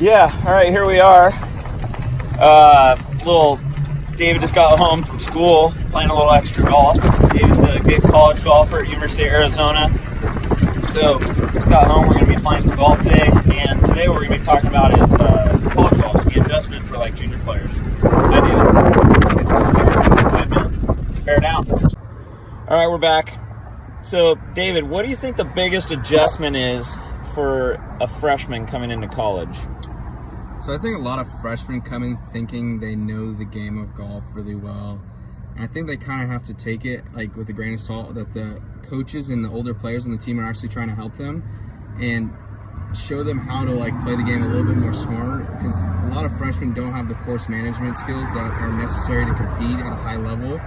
Yeah, all right, here we are. Little David just got home from school, playing a little extra golf. David's a good college golfer at University of Arizona. So, just got home, we're going to be playing some golf today, and today what we're going to be talking about is college golf, the adjustment for like junior players. Hi, David. Good, man. Bear down. All right, we're back. So, David, what do you think the biggest adjustment is for a freshman coming into college? So I think a lot of freshmen come in thinking they know the game of golf really well. And I think they kind of have to take it like with a grain of salt that the coaches and the older players on the team are actually trying to help them and show them how to like play the game a little bit more smart, because a lot of freshmen don't have the course management skills that are necessary to compete at a high level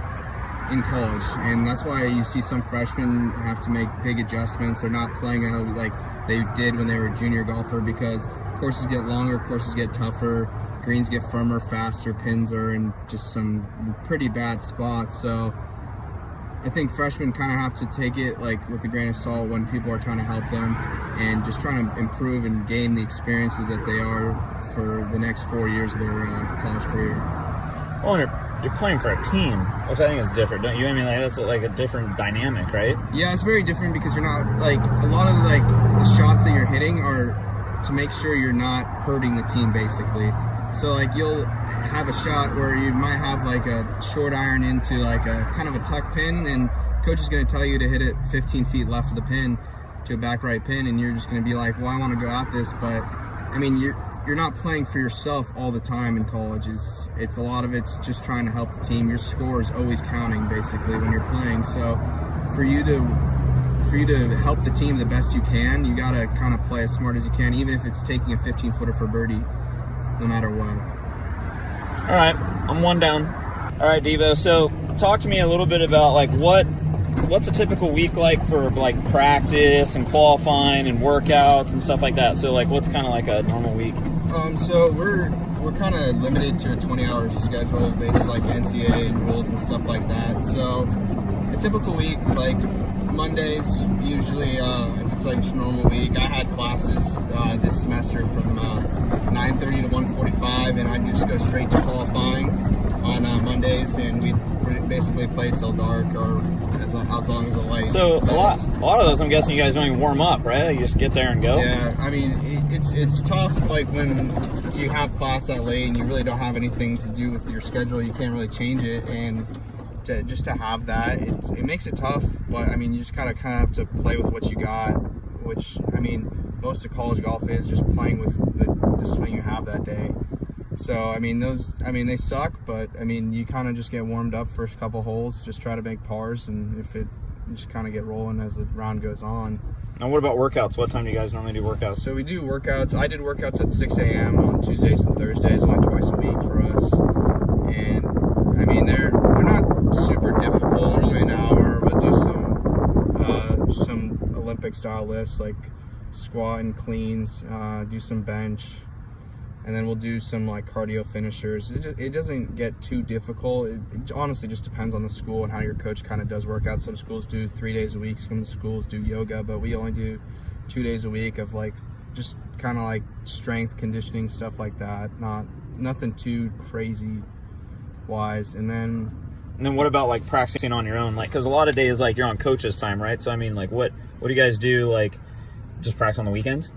in college. And that's why you see some freshmen have to make big adjustments. They're not playing how like they did when they were a junior golfer, because courses get longer, courses get tougher, greens get firmer, faster, pins are in just some pretty bad spots. So I think freshmen kind of have to take it like with a grain of salt when people are trying to help them and just trying to improve and gain the experiences that they are for the next 4 years of their college career. Well, you're playing for a team, which I think is different, don't you? I mean, like, that's like a different dynamic, right? Yeah, it's very different because you're not like a lot of like the shots that you're hitting are to make sure you're not hurting the team, basically. So like you'll have a shot where you might have like a short iron into like a kind of a tuck pin, and coach is going to tell you to hit it 15 feet left of the pin to a back right pin, and you're just going to be like, well, I want to go at this. But I mean, you're not playing for yourself all the time in college. It's a lot of it's just trying to help the team. Your score is always counting basically when you're playing. So for you to help the team the best you can, you got to kind of play as smart as you can, even if it's taking a 15-footer for birdie, no matter what. All right, I'm one down. All right, Devo, so talk to me a little bit about like what's a typical week like for like practice and qualifying and workouts and stuff like that. So like what's kind of like a normal week? So we're kind of limited to a 20-hour schedule based like NCAA rules and stuff like that. So a typical week, like Mondays, usually if it's like just a normal week, I had classes this semester from 9:30 to 1:45, and I'd just go straight to qualifying on Mondays, and we'd basically play till dark or as long as the light. So a lot of those, I'm guessing you guys don't even warm up, right? You just get there and go? Yeah, I mean, it's tough like when you have class that late and you really don't have anything to do with your schedule, you can't really change it, and to have that, it makes it tough. But I mean, you just kind of have to play with what you got, which I mean, most of college golf is just playing with the swing you have that day. So I mean, they suck, but I mean, you kind of just get warmed up first couple holes, just try to make pars, and if it you just kind of get rolling as the round goes on. And what about workouts? What time do you guys normally do workouts? So we do workouts. I did workouts at 6 a.m. on Tuesdays and Thursdays, only twice a week for us. And I mean, they're not super difficult. They're only an hour, but do some Olympic style lifts like squat and cleans. Do some bench, and then we'll do some like cardio finishers. It doesn't get too difficult. It honestly just depends on the school and how your coach kind of does workouts. Some schools do 3 days a week. Some schools do yoga, but we only do 2 days a week of like just kind of like strength conditioning stuff like that. Nothing too crazy wise. And then what about like practicing on your own? Like, because a lot of days like you're on coach's time, right? So I mean, like what do you guys do? Like just practice on the weekends?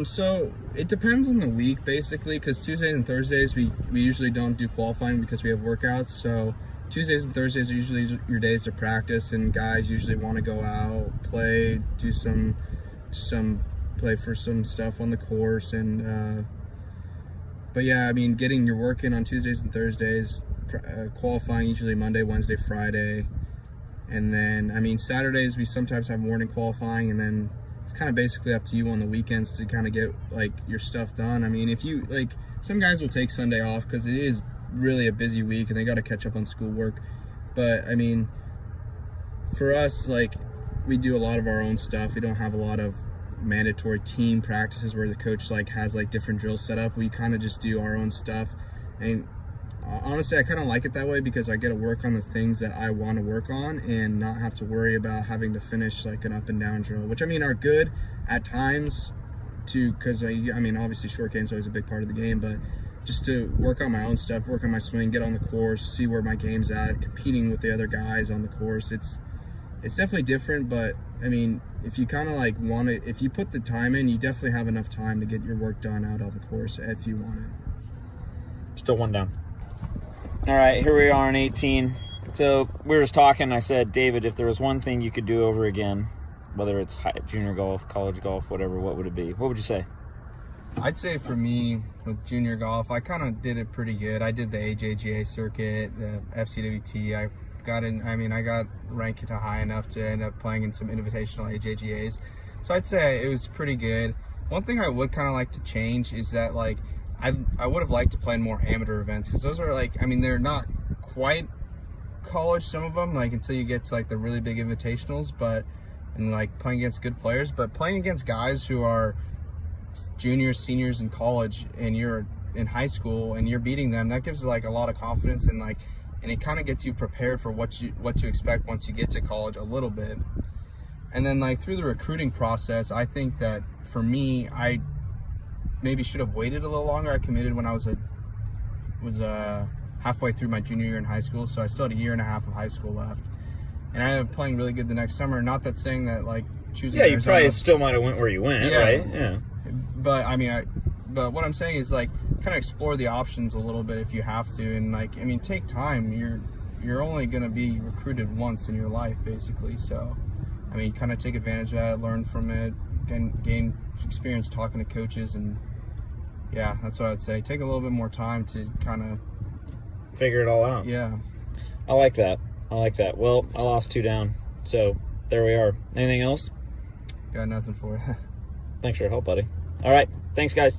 So it depends on the week basically, because Tuesdays and Thursdays we usually don't do qualifying because we have workouts. So Tuesdays and Thursdays are usually your days to practice, and guys usually want to go out, play, do some play for some stuff on the course. And but yeah, I mean, getting your work in on Tuesdays and Thursdays, qualifying usually Monday, Wednesday, Friday, and then I mean Saturdays we sometimes have morning qualifying, and then it's kind of basically up to you on the weekends to kind of get like your stuff done. I mean, if you like, some guys will take Sunday off because it is really a busy week and they got to catch up on schoolwork. But I mean, for us, like, we do a lot of our own stuff. We don't have a lot of mandatory team practices where the coach like has like different drills set up. We kind of just do our own stuff, and honestly, I kind of like it that way because I get to work on the things that I want to work on and not have to worry about having to finish like an up and down drill, which I mean are good at times, because I mean, obviously short game's always a big part of the game, but just to work on my own stuff, work on my swing, get on the course, see where my game's at, competing with the other guys on the course. It's definitely different, but I mean, if you kind of like want it, if you put the time in, you definitely have enough time to get your work done out on the course if you want it. Still one down. All right, here we are on 18. So we were just talking. I said, David, if there was one thing you could do over again, whether it's junior golf, college golf, whatever, what would it be? What would you say? I'd say for me, with junior golf, I kind of did it pretty good. I did the AJGA circuit, the FCWT. I got ranked high enough to end up playing in some invitational AJGAs. So I'd say it was pretty good. One thing I would kind of like to change is that, like, I would have liked to play in more amateur events, because those are, like, I mean, they're not quite college, some of them, like, until you get to, like, the really big invitationals, and like playing against good players, but playing against guys who are juniors, seniors in college, and you're in high school and you're beating them, that gives like a lot of confidence, and it kind of gets you prepared for what to expect once you get to college a little bit. And then, like, through the recruiting process, I think that for me, I maybe should have waited a little longer. I committed when I was halfway through my junior year in high school, so I still had a year and a half of high school left, and I ended up playing really good the next summer. Not that saying that, like, choosing you probably still might have went where you went, yeah, right? Yeah. But I mean, but what I'm saying is, like, kind of explore the options a little bit if you have to, and, like, I mean, take time. You're only going to be recruited once in your life, basically. So, I mean, kind of take advantage of that, learn from it, gain experience talking to coaches, and yeah, that's what I'd say. Take a little bit more time to kind of figure it all out. Yeah. I like that. Well, I lost 2 down, so there we are. Anything else? Got nothing for you. Thanks for your help, buddy. All right. Thanks, guys.